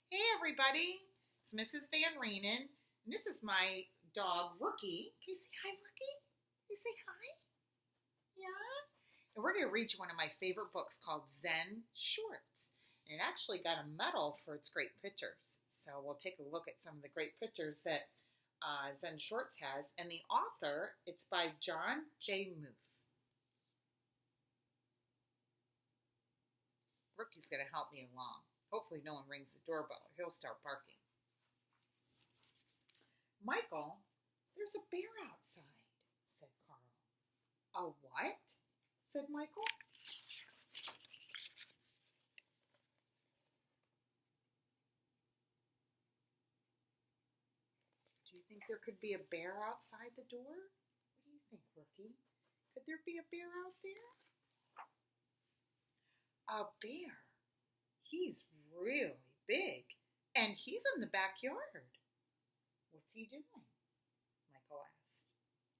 Hey everybody, it's Mrs Van Reenan, and this is my dog Rookie. Can you say hi, Rookie? Can you say hi? Yeah? And we're going to read you one of my favorite books called Zen Shorts. And it actually got a medal for its great pictures. So we'll take a look at some of the great pictures that Zen Shorts has. And the author, it's by John J. Muth. Rookie's going to help me along. Hopefully no one rings the doorbell or he'll start barking. Michael, there's a bear outside, said Carl. A what? Said Michael. Do you think there could be a bear outside the door? What do you think, Rookie? Could there be a bear out there? A bear? He's really big, and he's in the backyard. What's he doing? Michael asked.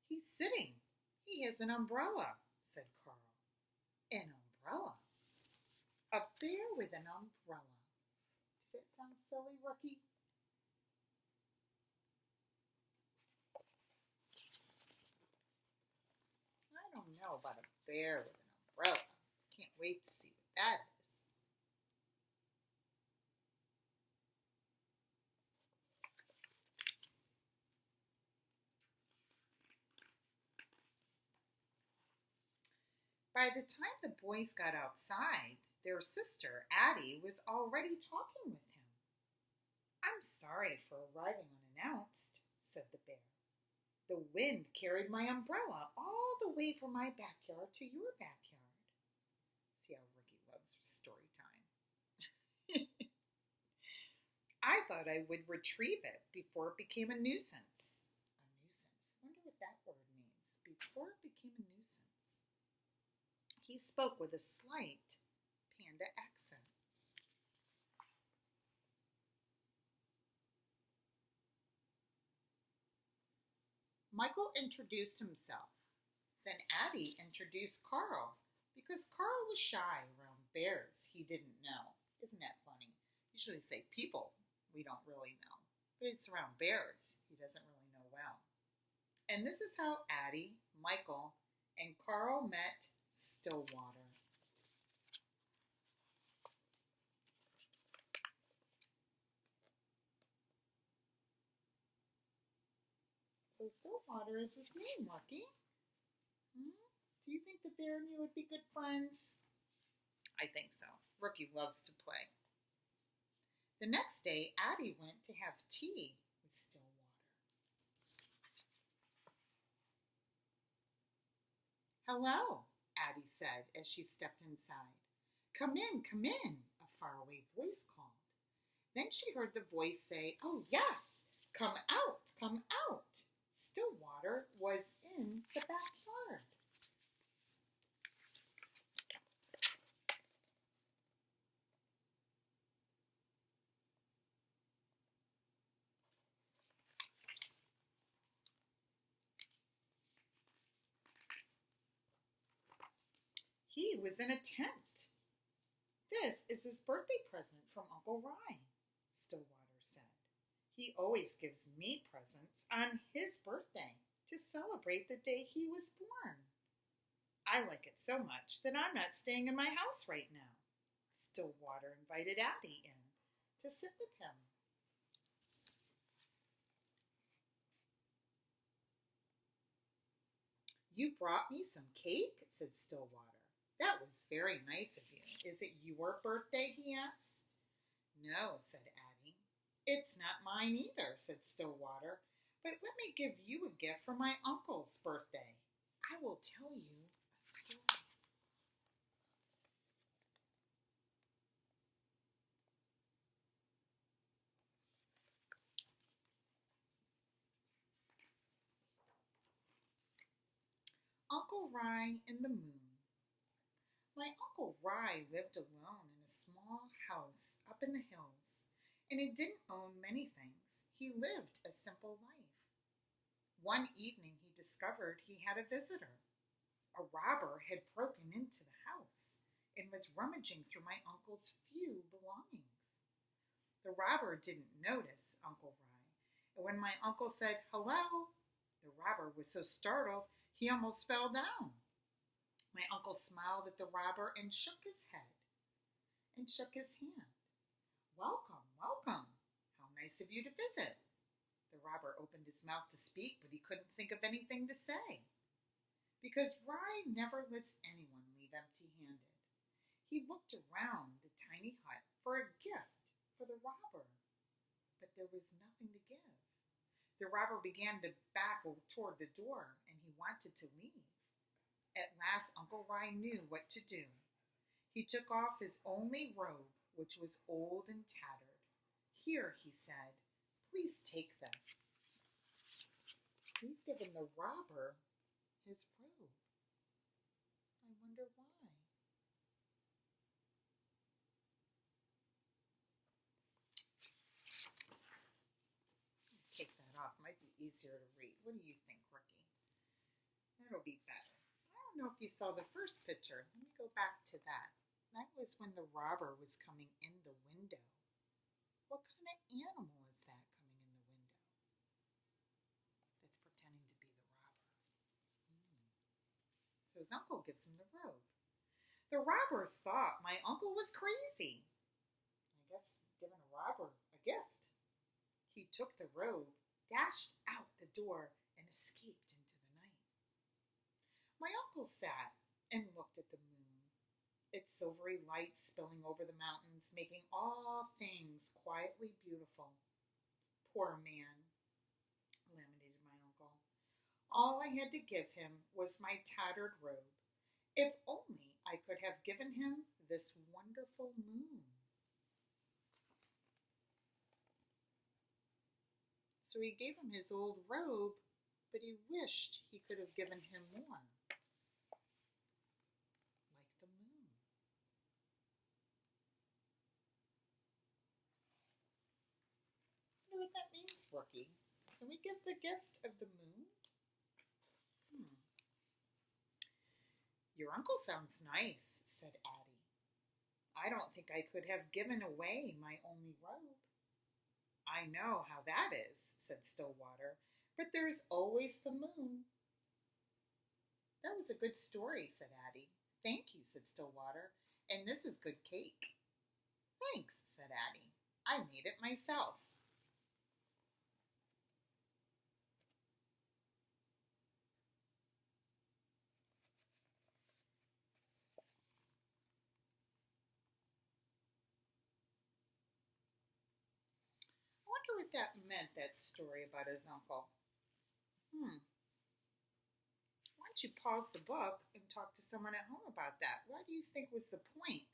He's sitting. He has an umbrella, said Carl. An umbrella? A bear with an umbrella. Does that sound silly, Rookie? I don't know about a bear with an umbrella. Can't wait to see what that is. By the time the boys got outside, their sister, Addie, was already talking with him. I'm sorry for arriving unannounced, said the bear. The wind carried my umbrella all the way from my backyard to your backyard. See how Ricky loves story time. I thought I would retrieve it before it became a nuisance. A nuisance? I wonder what that word means. Before it became a nuisance. He spoke with a slight panda accent. Michael introduced himself. Then Addie introduced Carl because Carl was shy around bears he didn't know. Isn't that funny? Usually say people we don't really know, but it's around bears he doesn't really know well. And this is how Addie, Michael, and Carl met Stillwater. So Stillwater is his name, Lucky. Do you think the bear and you would be good friends? I think so. Rookie loves to play. The next day, Addie went to have tea with Stillwater. Hello, Addie said as she stepped inside. Come in, a faraway voice called. Then she heard the voice say, oh yes, come out. Stillwater was in the backyard. He was in a tent. This is his birthday present from Uncle Rye, Stillwater said. He always gives me presents on his birthday to celebrate the day he was born. I like it so much that I'm not staying in my house right now. Stillwater invited Addie in to sit with him. You brought me some cake, said Stillwater. That was very nice of you. Is it your birthday, he asked. No, said Addie. It's not mine either, said Stillwater, but let me give you a gift for my uncle's birthday. I will tell you a story. Uncle Rye and the Moon. My Uncle Rye lived alone in a small house up in the hills, and he didn't own many things. He lived a simple life. One evening he discovered he had a visitor. A robber had broken into the house and was rummaging through my uncle's few belongings. The robber didn't notice Uncle Rye, and when my uncle said, "Hello," the robber was so startled he almost fell down. My uncle smiled at the robber and shook his head and shook his hand. "Welcome, welcome. How nice of you to visit." The robber opened his mouth to speak, but he couldn't think of anything to say, because Rye never lets anyone leave empty-handed. He looked around the tiny hut for a gift for the robber, but there was nothing to give. The robber began to back toward the door, and he wanted to leave. At last, Uncle Rye knew what to do. He took off his only robe, which was old and tattered. "Here," he said, "please take this." He's given the robber his robe. I wonder why. Take that off. Might be easier to read. What do you think, Rookie? That'll be better. I don't know if you saw the first picture. Let me go back to that. That was when the robber was coming in the window. What kind of animal is that coming in the window? That's pretending to be the robber. So his uncle gives him the robe. The robber thought my uncle was crazy. I guess giving a robber a gift. He took the robe, dashed out the door, and escaped into the night. My uncle sat and looked at the moon, its silvery light spilling over the mountains, making all things quietly beautiful. "Poor man," lamented my uncle. "All I had to give him was my tattered robe. If only I could have given him this wonderful moon." So he gave him his old robe, but he wished he could have given him more. Like the moon. I wonder what that means, Rookie. Can we give the gift of the moon? "Your uncle sounds nice," said Addie. "I don't think I could have given away my only robe." "I know how that is," said Stillwater, "but there's always the moon." "That was a good story," said Addie. "Thank you," said Stillwater, "and this is good cake." "Thanks," said Addie. "I made it myself." I wonder what that meant, that story about his uncle. Why don't you pause the book and talk to someone at home about that? What do you think was the point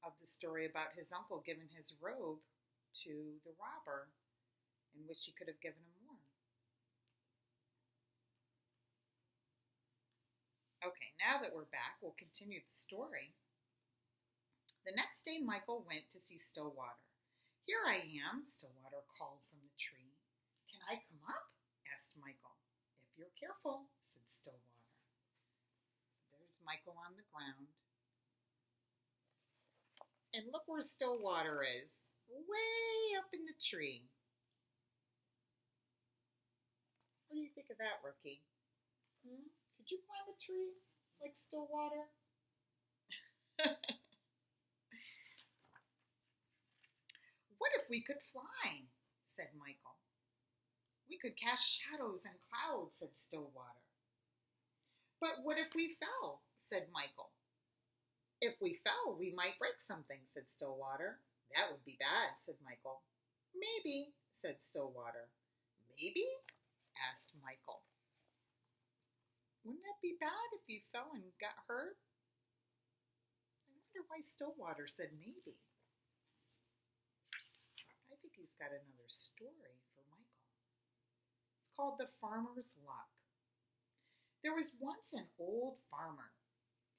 of the story about his uncle giving his robe to the robber and wish he could have given him more? Okay, now that we're back, we'll continue the story. The next day, Michael went to see Stillwater. "Here I am," Stillwater called from the tree. "Can I come up?" asked Michael. "If you're careful," said Stillwater. So there's Michael on the ground. And look where Stillwater is, way up in the tree. What do you think of that, Rookie? Could you climb a tree like Stillwater? "What if we could fly?" said Michael. "We could cast shadows and clouds," said Stillwater. "But what if we fell?" said Michael. "If we fell, we might break something," said Stillwater. "That would be bad," said Michael. "Maybe," said Stillwater. "Maybe?" asked Michael. "Wouldn't that be bad if you fell and got hurt?" I wonder why Stillwater said maybe. I think he's got another story for Michael. It's called The Farmer's Luck. There was once an old farmer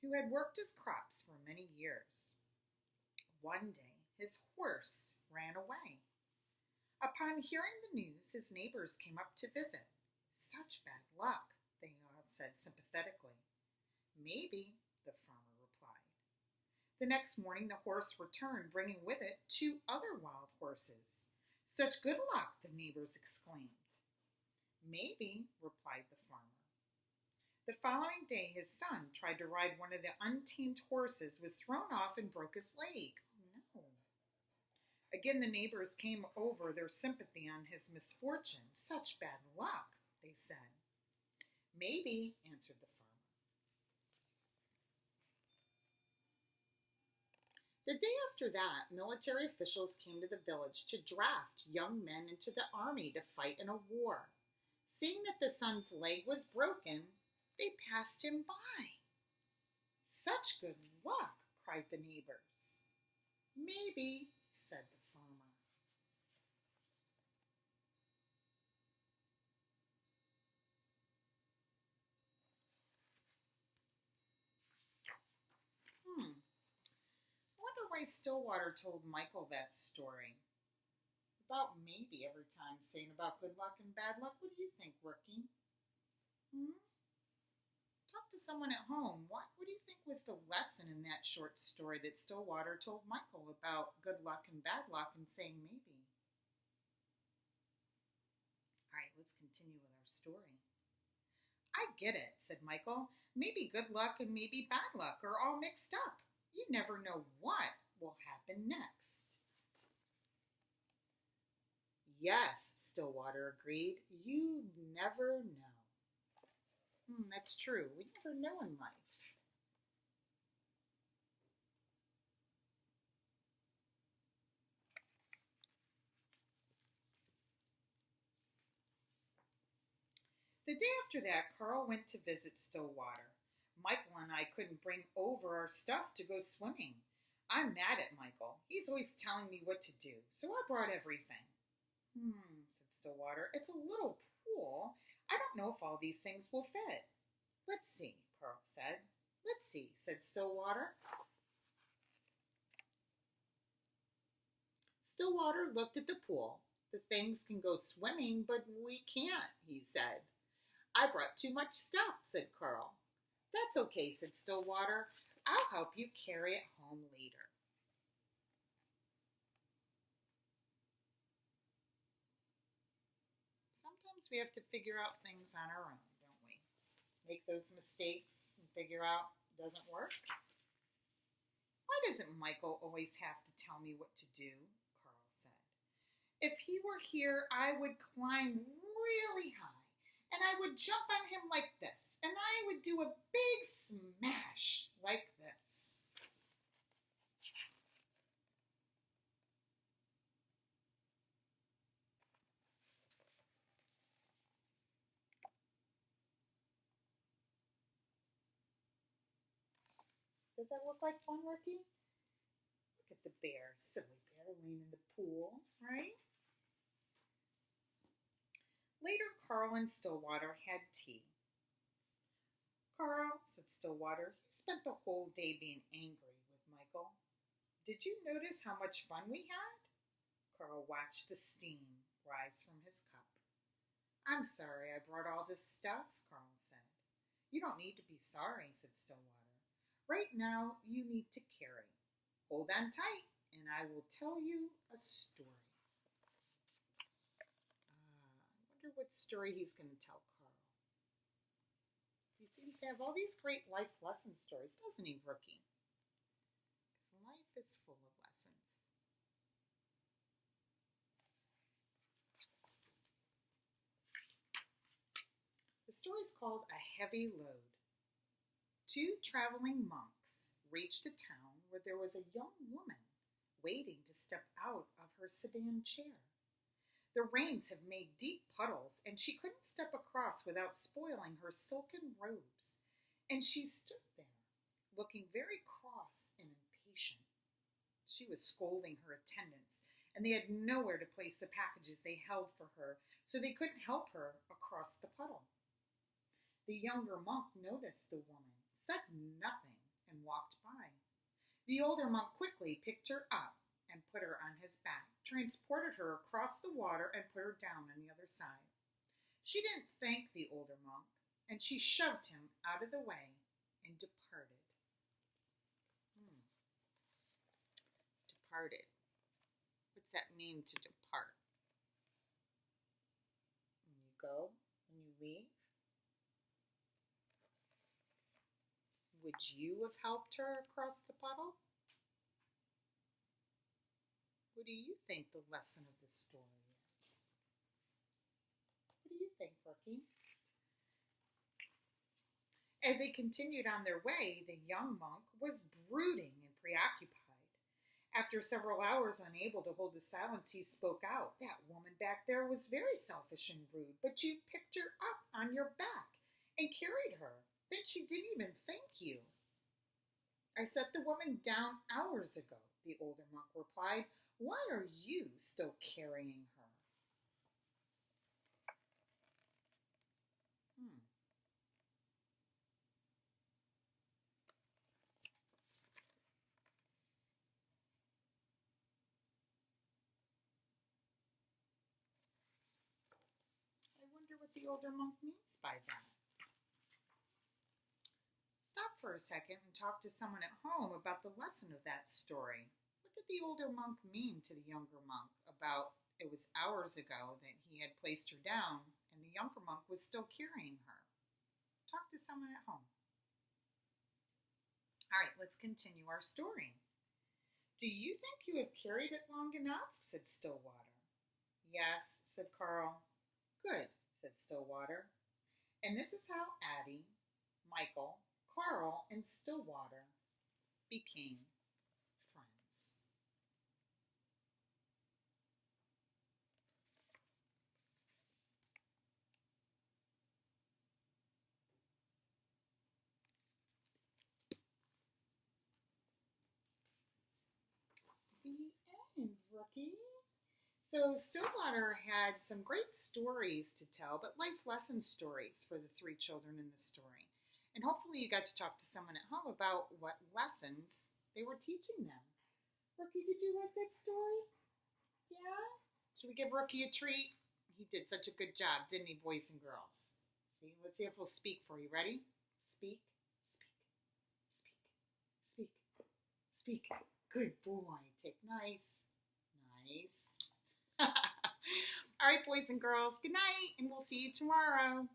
who had worked his crops for many years. One day, his horse ran away. Upon hearing the news, his neighbors came up to visit. "Such bad luck," they all said sympathetically. "Maybe," the farmer replied. The next morning the horse returned, bringing with it 2 other wild horses. "Such good luck!" the neighbors exclaimed. "Maybe," replied the farmer. The following day his son tried to ride one of the untamed horses, was thrown off and broke his leg. Oh no. Again the neighbors came over their sympathy on his misfortune. "Such bad luck," they said. "Maybe," answered the farmer. The day after that, military officials came to the village to draft young men into the army to fight in a war. Seeing that the son's leg was broken, they passed him by. "Such good luck," cried the neighbors. "Maybe," said the farmer. I wonder why Stillwater told Michael that story. About maybe every time saying about good luck and bad luck. What do you think, Rookie? Talk to someone at home. What do you think was the lesson in that short story that Stillwater told Michael about good luck and bad luck and saying maybe? All right, let's continue with our story. "I get it," said Michael. "Maybe good luck and maybe bad luck are all mixed up. You never know what will happen next." "Yes," Stillwater agreed. "You never know." That's true. We never know in life. The day after that, Carl went to visit Stillwater. "Michael and I couldn't bring over our stuff to go swimming. I'm mad at Michael. He's always telling me what to do, so I brought everything." Said Stillwater. "It's a little pool. I don't know if all these things will fit." "Let's see," Carl said. "Let's see," said Stillwater. Stillwater looked at the pool. "The things can go swimming, but we can't," he said. "I brought too much stuff," said Carl. "That's okay," said Stillwater. "I'll help you carry it home later." Sometimes we have to figure out things on our own, don't we? Make those mistakes and figure out it doesn't work. "Why doesn't Michael always have to tell me what to do?" Carl said. "If he were here, I would climb really high, and I would jump on him like this, and I would do a big smash like this." Does that look like fun, Rookie? Look at the bear, silly bear, laying in the pool, right? Later, Carl and Stillwater had tea. "Carl," said Stillwater, "you spent the whole day being angry with Michael. Did you notice how much fun we had?" Carl watched the steam rise from his cup. "I'm sorry I brought all this stuff," Carl said. "You don't need to be sorry," said Stillwater. "Right now, you need to carry. Hold on tight, and I will tell you a story." I wonder what story he's going to tell Carl. He seems to have all these great life lesson stories, doesn't he, Rookie? Because life is full of lessons. The story is called A Heavy Load. 2 traveling monks reached a town where there was a young woman waiting to step out of her sedan chair. The rains had made deep puddles, and she couldn't step across without spoiling her silken robes. And she stood there, looking very cross and impatient. She was scolding her attendants, and they had nowhere to place the packages they held for her, so they couldn't help her across the puddle. The younger monk noticed the woman, said nothing, and walked by. The older monk quickly picked her up and put her on his back, transported her across the water, and put her down on the other side. She didn't thank the older monk, and she shoved him out of the way and departed. departed. What's that mean, to depart? When you go, when you leave? Would you have helped her across the puddle? What do you think the lesson of the story is? What do you think, Rookie? As they continued on their way, the young monk was brooding and preoccupied. After several hours unable to hold his silence, he spoke out. That woman back there was very selfish and rude, but you picked her up on your back and carried her. Then she didn't even thank you. I set the woman down hours ago, the older monk replied. Why are you still carrying her? I wonder what the older monk means by that. Stop for a second and talk to someone at home about the lesson of that story. What did the older monk mean to the younger monk about it was hours ago that he had placed her down and the younger monk was still carrying her? Talk to someone at home. All right, let's continue our story. Do you think you have carried it long enough? Said Stillwater. Yes, said Carl. Good, said Stillwater. And this is how Addie, Michael, Carl, and Stillwater became friends. The end, Rookie. So Stillwater had some great stories to tell, but life lesson stories for the three children in the story. And hopefully you got to talk to someone at home about what lessons they were teaching them. Rookie, did you like that story? Yeah? Should we give Rookie a treat? He did such a good job, didn't he, boys and girls? See, let's see if he'll speak for you. Ready? Speak, speak, speak, speak, speak. Good boy. Tick, nice, nice. All right, boys and girls, good night, and we'll see you tomorrow.